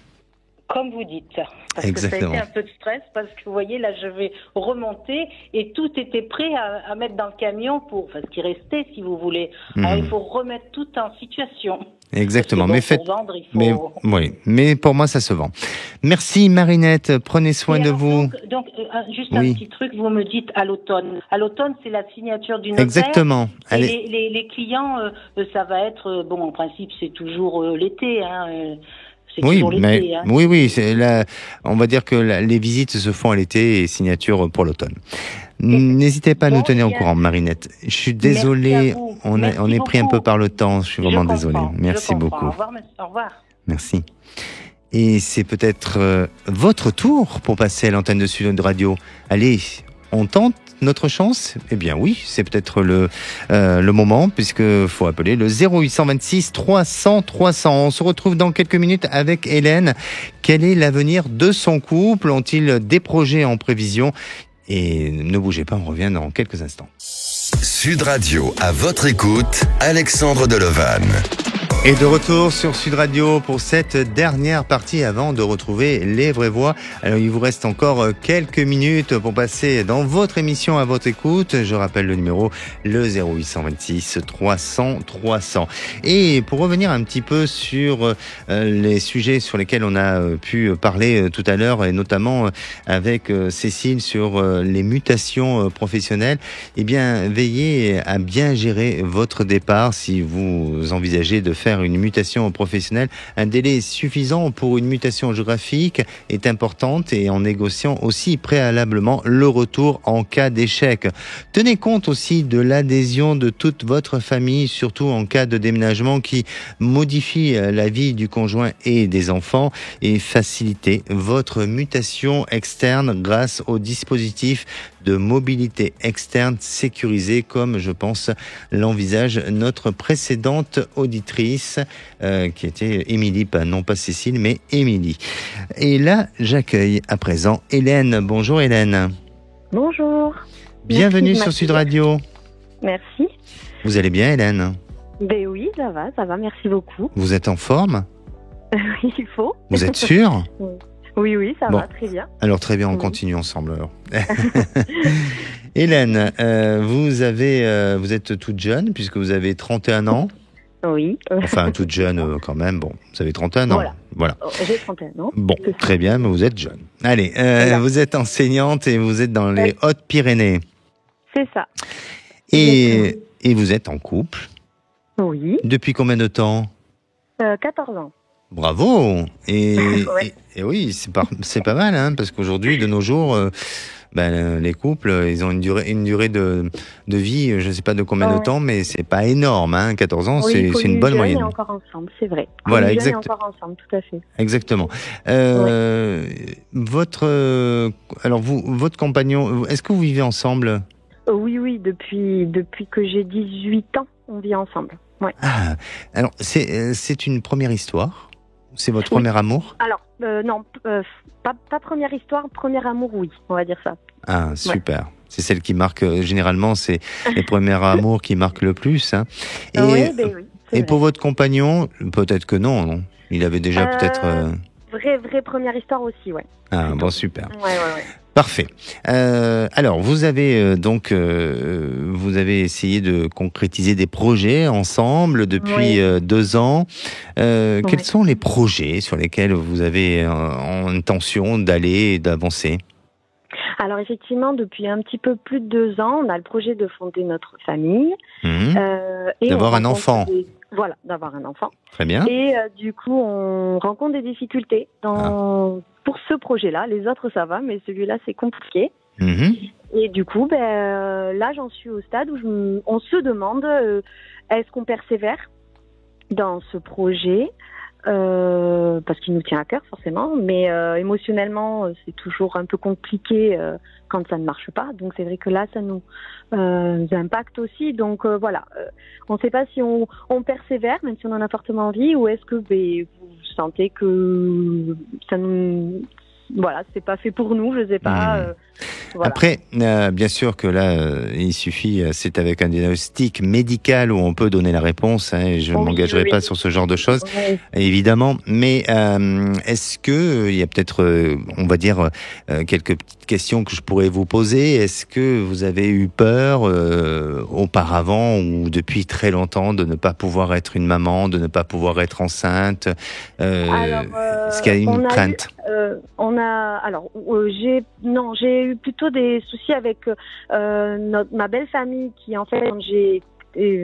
Comme vous dites. Parce Exactement. que ça a été un peu de stress parce que vous voyez, là, je vais remonter et tout était prêt à mettre dans le camion ce qui restait, si vous voulez. Alors, il faut remettre tout en situation. Exactement. Mais mais pour moi, ça se vend. Merci, Marinette. Prenez soin de vous. Donc, juste un petit truc, vous me dites à l'automne. À l'automne, c'est la signature du notaire. Exactement. Et les clients, ça va être, en principe, c'est toujours l'été, Oui, on va dire que les visites se font à l'été et signature pour l'automne. N'hésitez pas à nous tenir au courant, Marinette. Je suis désolé, on est pris un peu par le temps. Je suis vraiment désolé. Merci beaucoup. Au revoir. Merci. Et c'est peut-être votre tour pour passer à l'antenne de Sud Radio. Allez, on tente notre chance ? Eh bien oui, c'est peut-être le moment, puisque faut appeler le 0826 300 300. On se retrouve dans quelques minutes avec Hélène. Quel est l'avenir de son couple ? Ont-ils des projets en prévision ? Et ne bougez pas, on revient dans quelques instants. Sud Radio, à votre écoute, Alexandre Delovan. Et de retour sur Sud Radio pour cette dernière partie avant de retrouver les vraies voix. Alors il vous reste encore quelques minutes pour passer dans votre émission à votre écoute. Je rappelle le numéro, le 0826 300 300. Et pour revenir un petit peu sur les sujets sur lesquels on a pu parler tout à l'heure, et notamment avec Cécile sur les mutations professionnelles, eh bien veillez à bien gérer votre départ si vous envisagez de faire une mutation professionnelle. Un délai suffisant pour une mutation géographique est importante, et en négociant aussi préalablement le retour en cas d'échec. Tenez compte aussi de l'adhésion de toute votre famille, surtout en cas de déménagement qui modifie la vie du conjoint et des enfants, et facilitez votre mutation externe grâce au dispositif de mobilité externe sécurisé, comme je pense l'envisage notre précédente auditrice qui était Émilie, non pas Cécile mais Émilie. Et là j'accueille à présent Hélène. Bonjour Hélène. Bonjour. Bienvenue sur Sud Radio. Merci. Vous allez bien Hélène ? Ben oui, ça va, merci beaucoup. Vous êtes en forme ? Oui, il faut. Vous êtes sûre ? Oui, ça bon. va, très bien. Alors très bien, on continue ensemble alors. Hélène, vous êtes toute jeune puisque vous avez 31 ans. Oui. Enfin, toute jeune quand même. Bon, vous avez 31 ans. Voilà. J'ai 31 ans. Bon, très bien, mais vous êtes jeune. Allez, vous êtes enseignante et vous êtes dans les Hautes-Pyrénées. C'est ça. Et vous êtes en couple. Oui. Depuis combien de temps ? 14 ans. Bravo. Et Ouais. et oui, c'est pas mal, hein, parce qu'aujourd'hui, de nos jours, les couples, ils ont une durée de vie, je ne sais pas de combien de temps, mais c'est pas énorme, hein. 14 ans, Oui, c'est une bonne moyenne. Et encore ensemble, c'est vrai. Voilà, exactement. Encore ensemble, tout à fait. Exactement. Votre compagnon, est-ce que vous vivez ensemble ? Oui, depuis que j'ai 18 ans, on vit ensemble. Ouais. Ah, alors c'est une première histoire ? C'est votre premier amour ? Alors, non, pas première histoire, premier amour, oui, on va dire ça. Ah, super. Ouais. C'est celle qui marque, généralement, c'est les premiers amours qui marquent le plus. Hein. Et, oui. Et vrai. Pour votre compagnon, peut-être que non. Il avait déjà peut-être... Vraie première histoire aussi, ouais. Ah, bon, super. Ouais. Parfait. Alors, vous avez vous avez essayé de concrétiser des projets ensemble depuis 2 ans. Quels sont les projets sur lesquels vous avez en intention d'aller et d'avancer ? Alors effectivement, depuis un petit peu plus de 2 ans, on a le projet de fonder notre famille. Et d'avoir un enfant. Voilà, d'avoir un enfant. Très bien. Et du coup, on rencontre des difficultés pour ce projet-là. Les autres, ça va, mais celui-là, c'est compliqué. Et du coup, là, j'en suis au stade où on se demande est-ce qu'on persévère dans ce projet parce qu'il nous tient à cœur forcément, mais émotionnellement c'est toujours un peu compliqué quand ça ne marche pas, donc c'est vrai que là ça nous impacte aussi, donc voilà, on ne sait pas si on persévère même si on en a fortement envie, ou est-ce que vous sentez que ça nous... Voilà, c'est pas fait pour nous, je sais pas. Voilà. Après, bien sûr que là, il suffit, c'est avec un diagnostic médical où on peut donner la réponse, hein, et je ne m'engagerai pas sur ce genre de choses, évidemment. Mais est-ce que il y a peut-être, on va dire, quelques petites questions que je pourrais vous poser. Est-ce que vous avez eu peur auparavant ou depuis très longtemps de ne pas pouvoir être une maman, de ne pas pouvoir être enceinte? Est-ce qu'il y a une crainte? J'ai eu plutôt des soucis avec ma belle famille qui, en fait,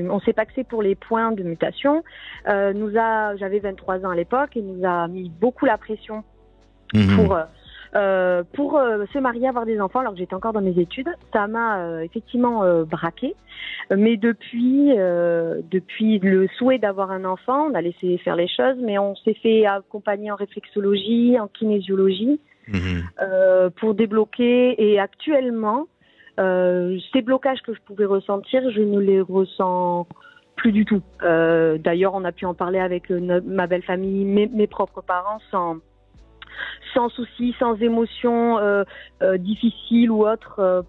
on s'est paxé pour les points de mutation. J'avais 23 ans à l'époque et nous a mis beaucoup la pression pour pour se marier, avoir des enfants alors que j'étais encore dans mes études. Ça m'a effectivement braquée. Mais depuis le souhait d'avoir un enfant, on a laissé faire les choses, mais on s'est fait accompagner en réflexologie, en kinésiologie, pour débloquer. Et actuellement, ces blocages que je pouvais ressentir, je ne les ressens plus du tout. D'ailleurs, on a pu en parler avec ma belle famille, mes propres parents, sans souci, sans émotion difficile ou autre.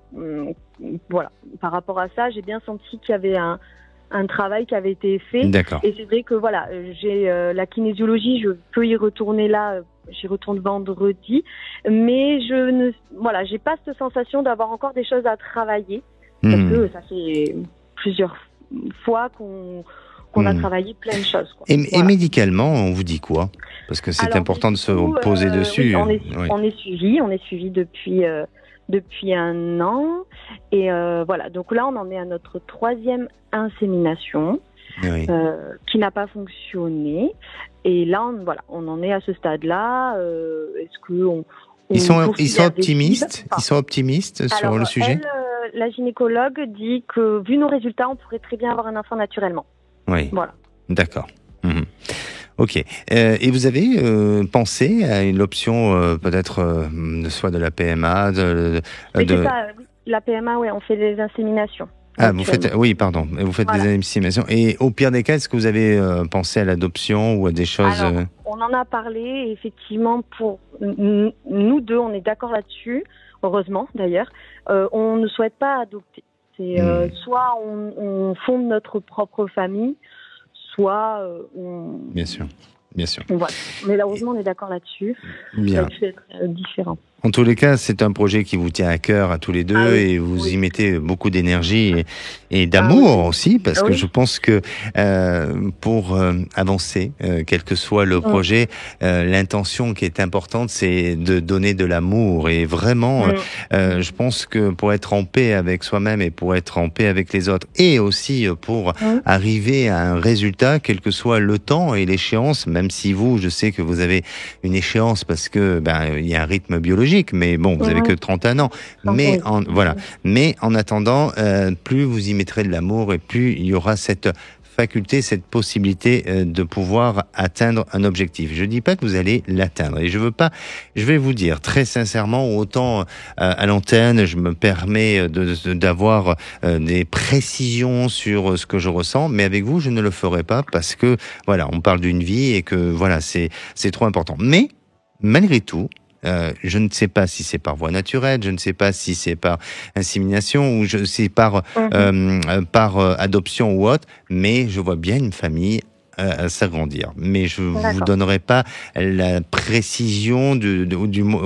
Voilà. Par rapport à ça, j'ai bien senti qu'il y avait un travail qui avait été fait. D'accord. Et c'est vrai que voilà, j'ai la kinésiologie, je peux y retourner là. J'y retourne vendredi, mais j'ai pas cette sensation d'avoir encore des choses à travailler parce que ça fait plusieurs fois qu'on a travaillé plein de choses. Quoi. Et médicalement, on vous dit quoi? Parce que c'est important de se poser dessus. Oui, on est suivi depuis 1 an. Et voilà, donc là, on en est à notre 3e insémination qui n'a pas fonctionné. Et là, on en est à ce stade-là. Est-ce que ils sont optimistes? Ils sont optimistes sur le sujet? La gynécologue dit que, vu nos résultats, on pourrait très bien avoir un enfant naturellement. Oui. Voilà. D'accord. Ok. Et vous avez pensé à une option peut-être soit de la PMA, C'est ça, la PMA, oui, on fait des inséminations. Ah, vous faites des inséminations. Et au pire des cas, est-ce que vous avez pensé à l'adoption ou à des choses? Alors, on en a parlé, et effectivement, pour nous deux, on est d'accord là-dessus, heureusement d'ailleurs. On ne souhaite pas adopter. C'est soit on fonde notre propre famille, soit on... Bien sûr. Voilà. Mais heureusement, on est d'accord là-dessus. Bien. Ça peut être différent. En tous les cas, c'est un projet qui vous tient à cœur à tous les deux et vous y mettez beaucoup d'énergie et d'amour aussi, parce que je pense que pour avancer, quel que soit le projet, l'intention qui est importante, c'est de donner de l'amour. Et vraiment, je pense que pour être en paix avec soi-même et pour être en paix avec les autres, et aussi pour arriver à un résultat, quel que soit le temps et l'échéance, même si je sais que vous avez une échéance parce que il y a un rythme biologique, mais bon, vous avez que 31 ans. Mais en attendant, plus vous y mettrez de l'amour et plus il y aura cette faculté, cette possibilité de pouvoir atteindre un objectif. Je dis pas que vous allez l'atteindre et je vais vous dire très sincèrement, autant à l'antenne, je me permets d'avoir des précisions sur ce que je ressens, mais avec vous, je ne le ferai pas parce que on parle d'une vie et que c'est trop important. Mais malgré tout, je ne sais pas si c'est par voie naturelle, je ne sais pas si c'est par insémination ou c'est par adoption ou autre, mais je vois bien une famille s'agrandir. Mais je vous donnerai pas la précision du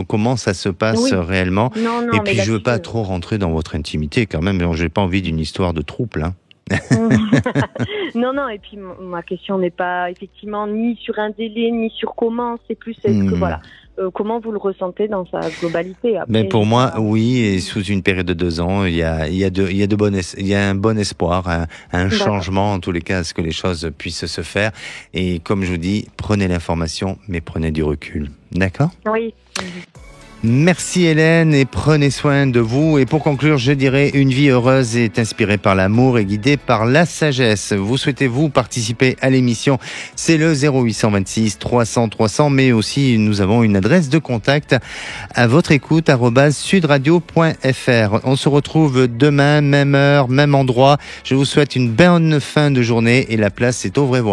comment ça se passe réellement. Non, et puis je veux pas trop rentrer dans votre intimité quand même. J'ai pas envie d'une histoire de trouble, hein. Non, et puis ma question n'est pas effectivement ni sur un délai, ni sur comment, c'est plus est-ce que comment vous le ressentez dans sa globalité. Après, mais pour moi, oui, et sous une période de 2 ans, il y a un bon espoir, un changement en tous les cas, à ce que les choses puissent se faire. Et comme je vous dis, prenez l'information, mais prenez du recul. D'accord? Oui. Merci Hélène et prenez soin de vous. Et pour conclure, je dirais une vie heureuse est inspirée par l'amour et guidée par la sagesse. Vous souhaitez-vous participer à l'émission? C'est le 0826 300 300, mais aussi nous avons une adresse de contact à votre écoute @sudradio.fr. On se retrouve demain, même heure, même endroit. Je vous souhaite une bonne fin de journée et la place est au Vrai-Voix.